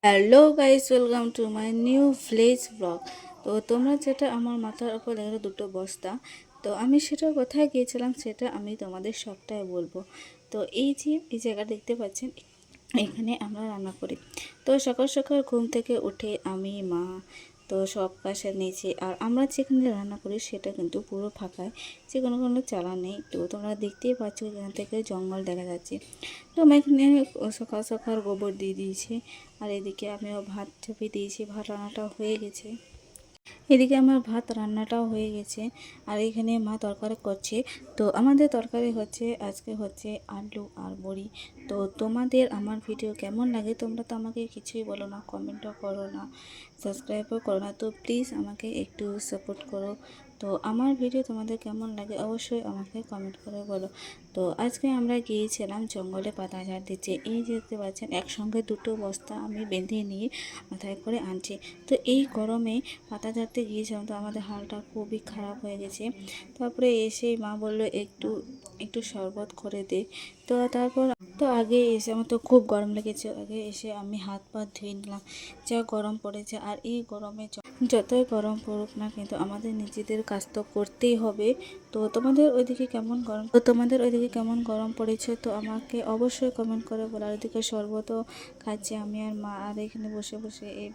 Hello guys, welcome to my new village blog. তো তোমরা যেটা আমার মাথার উপর দেখো দুটো বস্তা, তো আমি সেটা কোথায় গিয়েছিলাম সেটা আমি তোমাদের সবটাই বলবো। তো এই জায়গা দেখতে পাচ্ছেন, এখানে আমরা রান্না করি। তো সকাল সকাল ঘুম থেকে উঠে আমি মা তো সব কাজ নিয়েছি। আর আমরা যেখানে রান্না করি সেটা কিন্তু পুরো ফাঁকায়, যে কোনো চালা নেই। তো তোমরা দেখতেই পাচ্ছ এখান থেকে জঙ্গল দেখা যাচ্ছে। তো আমি এখানে সকাল সকাল গোবর দিয়ে দিয়েছি। আর এদিকে আমিও ভাত চাপিয়ে দিয়েছি, ভাত রান্নাটা হয়ে গেছে। এদিকে আমার ভাত রান্নাটাও হয়ে গেছে। আর এখানে মা তরকারি করছে। তো আমাদের তরকারি হচ্ছে আজকে হচ্ছে আলু আর বড়ি। তো তোমাদের আমার ভিডিও কেমন লাগে তোমরা তো আমাকে কিছুই বলো না, কমেন্টও করো না, সাবস্ক্রাইবও করো না। তো প্লিজ আমাকে একটু সাপোর্ট করো। তো আমার ভিডিও তোমাদের কেমন লাগে অবশ্যই আমাকে কমেন্ট করে বলো। তো আজকে আমরা গিয়েছিলাম জঙ্গলে পাতা ঝাড় দিচ্ছে। এই যে দেখতে পাচ্ছেন একসঙ্গে দুটো বস্তা আমি বেঁধে নিয়ে মাথায় করে আনছি। তো এই গরমে পাতা ঝাড়তে গিয়েছিলাম, তো আমাদের হালটা খুবই খারাপ হয়ে গেছে। তারপরে এসেই মা বললো একটু একটু শরবত করে দে। তো তারপর তো আগে এসে আমার তো খুব গরম লেগেছে, আগে এসে আমি হাত পা ধুয়ে নিলাম। যা গরম পড়েছে, আর এই গরমে যতই গরম পড়ুক না কিন্তু আমাদের নিজেদের কাজ তো করতেই হবে। তো তোমাদের ওইদিকে কেমন গরম পড়েছে তো আমাকে অবশ্যই কমেন্ট করে বলো। আর ওইদিকে শরবতও খাচ্ছি আমি আর মা, আর এখানে বসে বসে এই